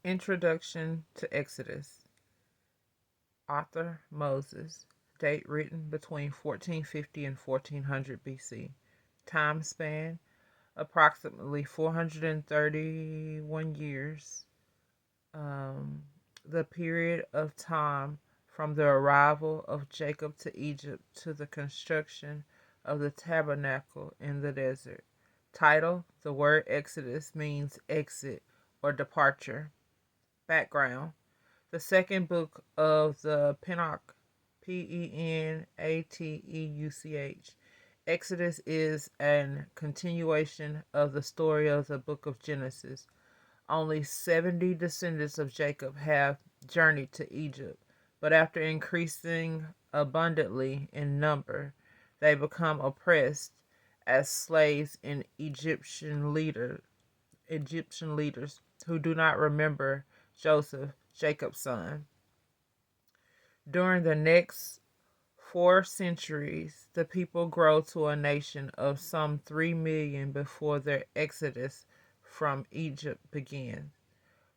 Introduction to Exodus. Author Moses. Date written between 1450 and 1400 BC. Time span approximately 431 years. The period of time from the arrival of Jacob to Egypt to the construction of the tabernacle in the desert. Title: The word Exodus means exit or departure. Background: the second book of the Pentateuch, Penateuch. Exodus is a continuation of the story of the book of Genesis. Only 70 descendants of Jacob have journeyed to Egypt, but after increasing abundantly in number, they become oppressed as slaves in Egyptian leaders who do not remember Joseph, Jacob's son. During the next 4 centuries, the people grow to a nation of some 3 million before their exodus from Egypt begins.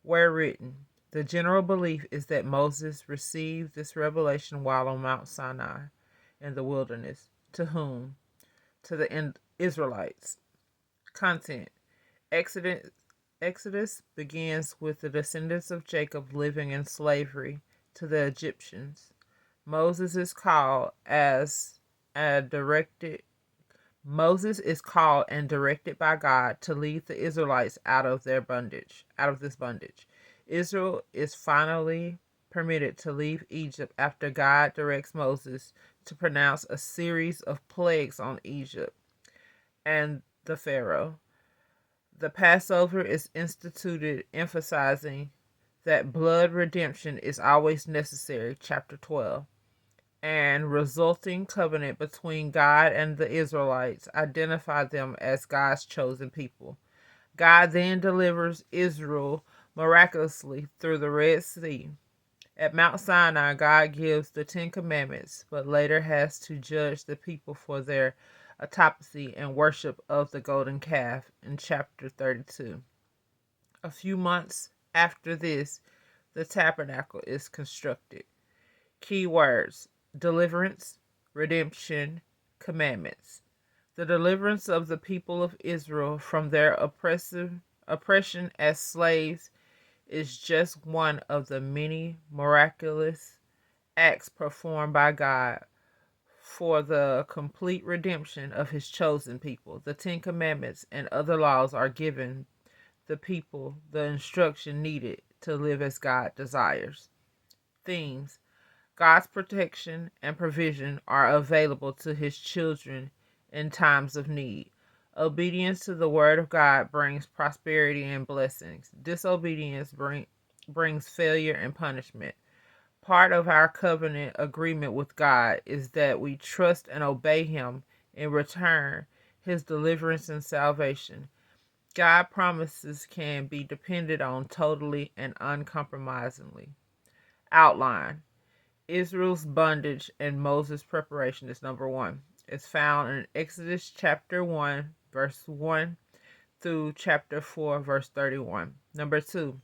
Where written, the general belief is that Moses received this revelation while on Mount Sinai in the wilderness. To whom? To the Israelites. Content: Exodus begins with the descendants of Jacob living in slavery to the Egyptians. Moses is called and directed by God to lead the Israelites out of this bondage. Israel is finally permitted to leave Egypt after God directs Moses to pronounce a series of plagues on Egypt and the Pharaoh. The Passover is instituted, emphasizing that blood redemption is always necessary, chapter 12, and resulting covenant between God and the Israelites identify them as God's chosen people. God then delivers Israel miraculously through the Red Sea. At Mount Sinai, God gives the Ten Commandments, but later has to judge the people for their autopsy and worship of the golden calf in chapter 32. A few months after this, the tabernacle is constructed. Key words: deliverance, redemption, commandments. The deliverance of the people of Israel from their oppression as slaves is just one of the many miraculous acts performed by God for the complete redemption of his chosen people. The Ten Commandments and other laws are given the people the instruction needed to live as God desires. Themes: God's protection and provision are available to his children in times of need. Obedience to the word of God brings prosperity and blessings. Disobedience brings failure and punishment. Part of our covenant agreement with God is that we trust and obey him in return his deliverance and salvation. God promises can be depended on totally and uncompromisingly. Outline: Israel's bondage and Moses' preparation is number 1. It's found in Exodus chapter 1, verse 1 through chapter 4, verse 31. Number 2,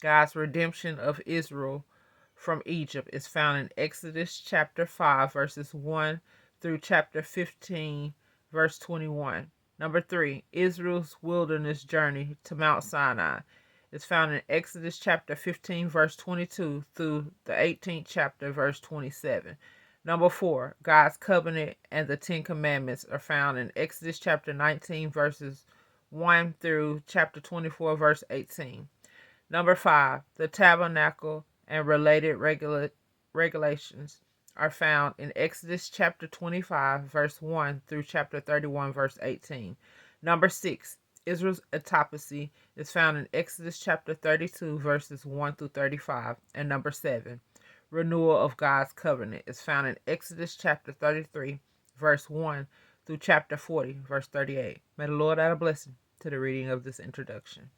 God's redemption of Israel from Egypt is found in Exodus chapter 5, verses 1 through chapter 15, verse 21. Number 3, Israel's wilderness journey to Mount Sinai is found in Exodus chapter 15, verse 22 through the 18th chapter, verse 27. Number 4, God's covenant and the Ten Commandments are found in Exodus chapter 19, verses 1 through chapter 24, verse 18. Number 5, the tabernacle and related regulations are found in Exodus chapter 25, verse 1 through chapter 31, verse 18. Number 6, Israel's autopsy is found in Exodus chapter 32, verses 1 through 35. And number 7, renewal of God's covenant is found in Exodus chapter 33, verse 1 through chapter 40, verse 38. May the Lord add a blessing to the reading of this introduction.